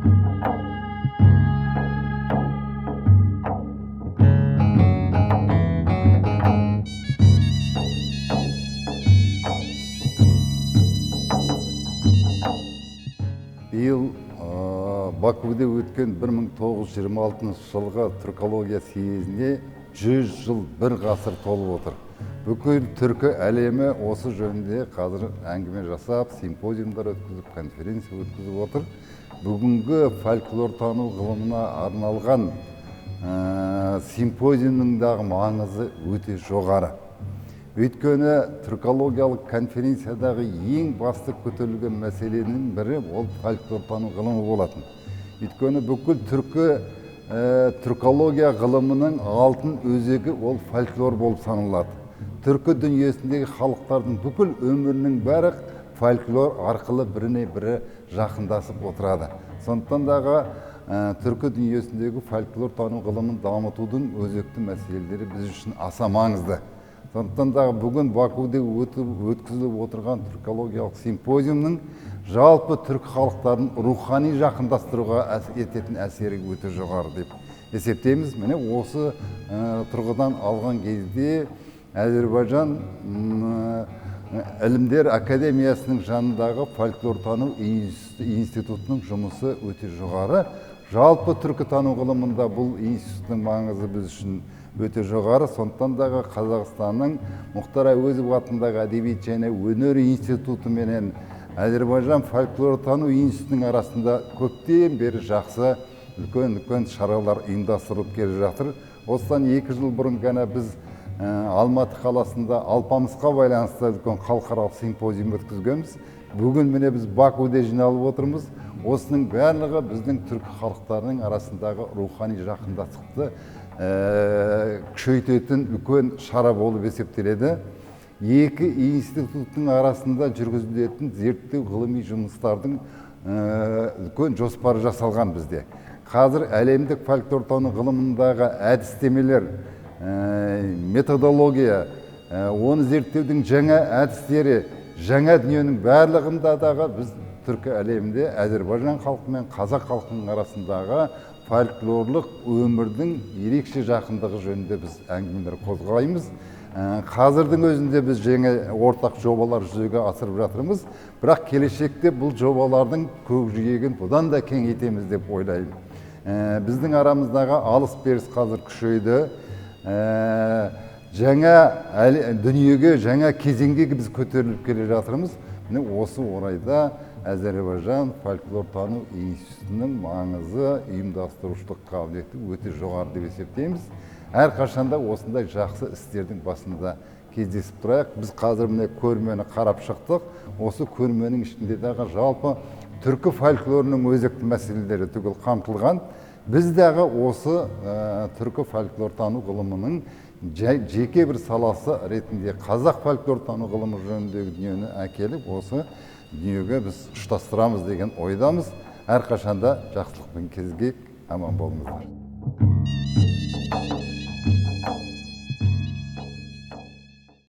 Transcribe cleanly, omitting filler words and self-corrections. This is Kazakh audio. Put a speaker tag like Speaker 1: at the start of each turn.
Speaker 1: Биыл Бакуде өткен 1926 жылғы түркология съезіне 100 жыл бір ғасыр толып отыр. Бүкіл түркі әлемі осы жөнінде қазір әңгіме жасап, симпозиумдар өткізіп, конференция өткізіп отыр. Бүгінгі фольклортану ғылымына арналған симпозиумның маңызы өте жоғары. Өйткені түркологиялық конференциядағы ең басты көтерілген мәселенің бірі ол фольклортану ғылымы болатын. Өйткені бүкіл түркология ғылымының алтын өзегі ол фольклор болып саналады. Түркі дүниесіндегі халықтардың бүкіл өмірінің бәрі фольклор арқылы біріне бірі жақындасып отырады. Сондықтан түркі дүниесіндегі фольклортану ғылымын дамытудың өзекті мәселелері біз үшін аса маңызды. Сондықтан бүгін Бакуде өткізіліп отырған түркологиялық симпозиумның жалпы түркі халықтарын рухани жақындастыруға ететін әсері өте жоғары деп есептейміз. Міне осы тұрғыдан алған кезде Әзербайжан Ілімдер Академиясының жанындағы фольклортану институтының жұмысы өте жоғары. Жалпы түркітану ғылымында бұл институттың маңызы біз үшін өте жоғары. Сондықтан Қазақстанның Мұхтар Әуезов атындағы әдебиет және өнер институты менен Әзербайжан фольклортану институтының арасында көптен бері жақсы үлкен шаралар ұйымдастырылып келе жатыр. Осыдан 2 жыл бұрын ғана біз Алматы қаласында алпамысқа байланысты үлкен халықаралық симпозиум өткізгенбіз. Бүгін міне біз Бакуде жиналып отырмыз. Осының барлығы біздің түркі халықтарының арасындағы рухани жақындастықты күшейтетін үлкен шара болып есептеледі. Екі институттың арасында жүргізілетін зерттеу ғылыми жұмыстардың үлкен жоспары жасалған бізде. Қазір әлемдік фольклортану ғылымындағы әдістемелер, методология, оны зерттеудің жаңа әдістері, жаңа дүниенің барлығында біз түркі әлемінде Әзербайжан халқы мен қазақ халқының арасындағы фольклорлық өмірдің ерекше жақындығы жөнінде біз әңгімелер қозғаймыз. Қазірдің өзінде біз жаңа ортақ жобалар жүзеге асырып жатырмыз. Бірақ келешекте бұл жобалардың көкжиегін бұдан да кеңейтеміз деп ойлаймын. Біздің арамыздағы алыс-беріс қазір күшейді. Жаңа дүниеге, жаңа кезеңге біз көтеріліп келе жатырмыз. Осы орайда Әзербайжан фольклортану институтының маңызы, ұйымдастырушылық қабілеті өте жоғары деп есептейміз. Әрқашанда осындай жақсы істердің басында кездесіп тұрайық. Біз қазір көрмені қарап шықтық. Осы көрменің ішінде жалпы түркі фольклорының өзекті мәселелері түгел қамтылған. Біз осы түркі фольклортану ғылымының жеке бір саласы ретінде қазақ фольклортану ғылымы жөніндегі дүниені әкеліп, осы дүниеге біз ұштастырамыз деген ойдамыз. Әрқашанда жақсылықпен кезгек, аман болыңыздар.